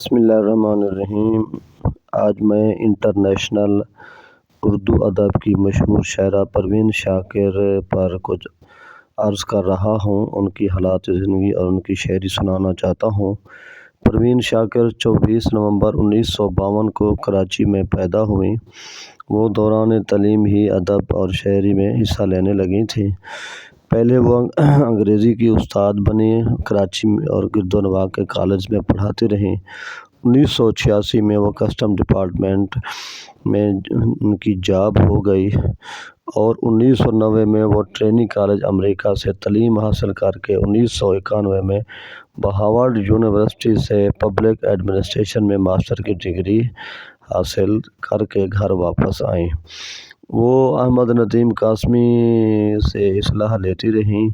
بسم اللہ الرحمن الرحیم۔ آج میں انٹرنیشنل اردو ادب کی مشہور شاعرہ پروین شاکر پر کچھ عرض کر رہا ہوں۔ ان کی حالات زندگی اور ان کی شاعری سنانا چاہتا ہوں۔ پروین شاکر 24 نومبر 1952 کو کراچی میں پیدا ہوئیں۔ وہ دوران تعلیم ہی ادب اور شاعری میں حصہ لینے لگی تھیں۔ پہلے وہ انگریزی کی استاد بنیں، کراچی اور گردونواح کے کالج میں پڑھاتی رہیں۔ 1986 میں وہ کسٹم ڈپارٹمنٹ میں ان کی جاب ہو گئی اور 1990 میں وہ ٹریننگ کالج امریکہ سے تعلیم حاصل کر کے 1991 میں ہارورڈ یونیورسٹی سے پبلک ایڈمنسٹریشن میں ماسٹر کی ڈگری حاصل کر کے گھر واپس آئیں۔ وہ احمد ندیم قاسمی سے اصلاح لیتی رہیں۔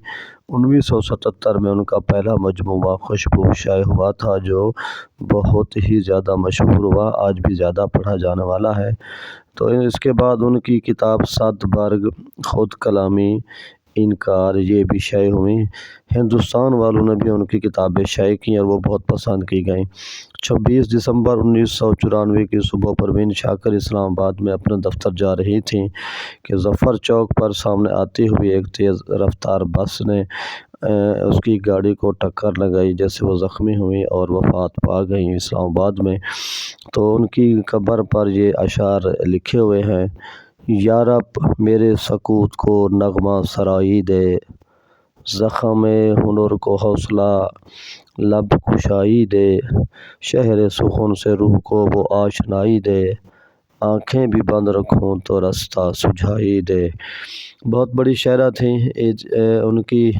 1977 میں ان کا پہلا مجموعہ خوشبو شائع ہوا تھا، جو بہت ہی زیادہ مشہور ہوا، آج بھی زیادہ پڑھا جانے والا ہے۔ تو اس کے بعد ان کی کتاب سات برگ، خود کلامی، انکار، یہ بھی شائع ہوئیں۔ ہندوستان والوں نے بھی ان کی کتابیں شائع کیں اور وہ بہت پسند کی گئیں۔ 26 دسمبر 1994 کی صبح پروین شاکر اسلام آباد میں اپنے دفتر جا رہی تھیں کہ ظفر چوک پر سامنے آتی ہوئی ایک تیز رفتار بس نے اس کی گاڑی کو ٹکر لگائی، جس سے وہ زخمی ہوئیں اور وفات پا گئیں اسلام آباد میں۔ تو ان کی قبر پر یہ اشعار لکھے ہوئے ہیں: یا رب میرے سکوت کو نغمہ سرائی دے، زخم ہنر کو حوصلہ لب کشائی دے، شہر سخن سے روح کو وہ آشنائی دے، آنکھیں بھی بند رکھوں تو رستہ سجھائی دے۔ بہت بڑی شاعرہ تھیں۔ ان کی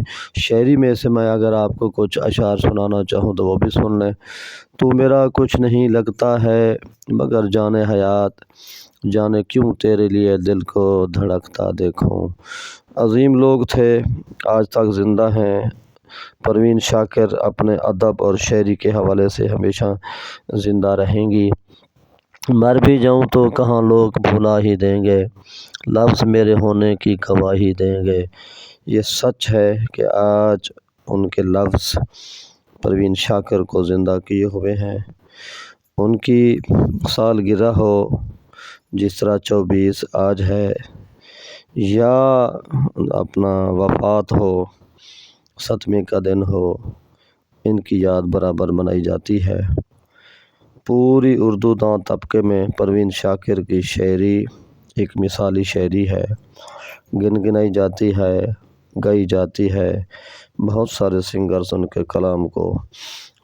شاعری میں سے میں اگر آپ کو کچھ اشعار سنانا چاہوں تو وہ بھی سن لیں۔ تو میرا کچھ نہیں لگتا ہے مگر جان حیات، جانے کیوں تیرے لیے دل کو دھڑکتا دیکھوں۔ عظیم لوگ تھے، آج تک زندہ ہیں۔ پروین شاکر اپنے ادب اور شاعری کے حوالے سے ہمیشہ زندہ رہیں گی۔ مر بھی جاؤں تو کہاں لوگ بھلا ہی دیں گے، لفظ میرے ہونے کی گواہی دیں گے۔ یہ سچ ہے کہ آج ان کے لفظ پروین شاکر کو زندہ کیے ہوئے ہیں۔ ان کی سالگرہ ہو، جس طرح 24 آج ہے، یا اپنا وفات ہو، 7ویں کا دن ہو، ان کی یاد برابر منائی جاتی ہے۔ پوری اردو داں طبقے میں پروین شاکر کی شاعری ایک مثالی شاعری ہے، گنگنائی جاتی ہے، گائی جاتی ہے۔ بہت سارے سنگرز ان کے کلام کو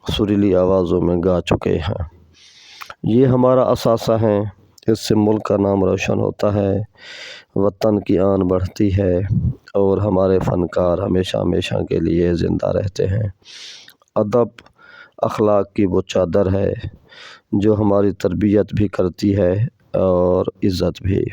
سریلی آوازوں میں گا چکے ہیں۔ یہ ہمارا اثاثہ ہیں، اس سے ملک کا نام روشن ہوتا ہے، وطن کی آن بڑھتی ہے اور ہمارے فنکار ہمیشہ ہمیشہ کے لیے زندہ رہتے ہیں۔ ادب اخلاق کی وہ چادر ہے جو ہماری تربیت بھی کرتی ہے اور عزت بھی۔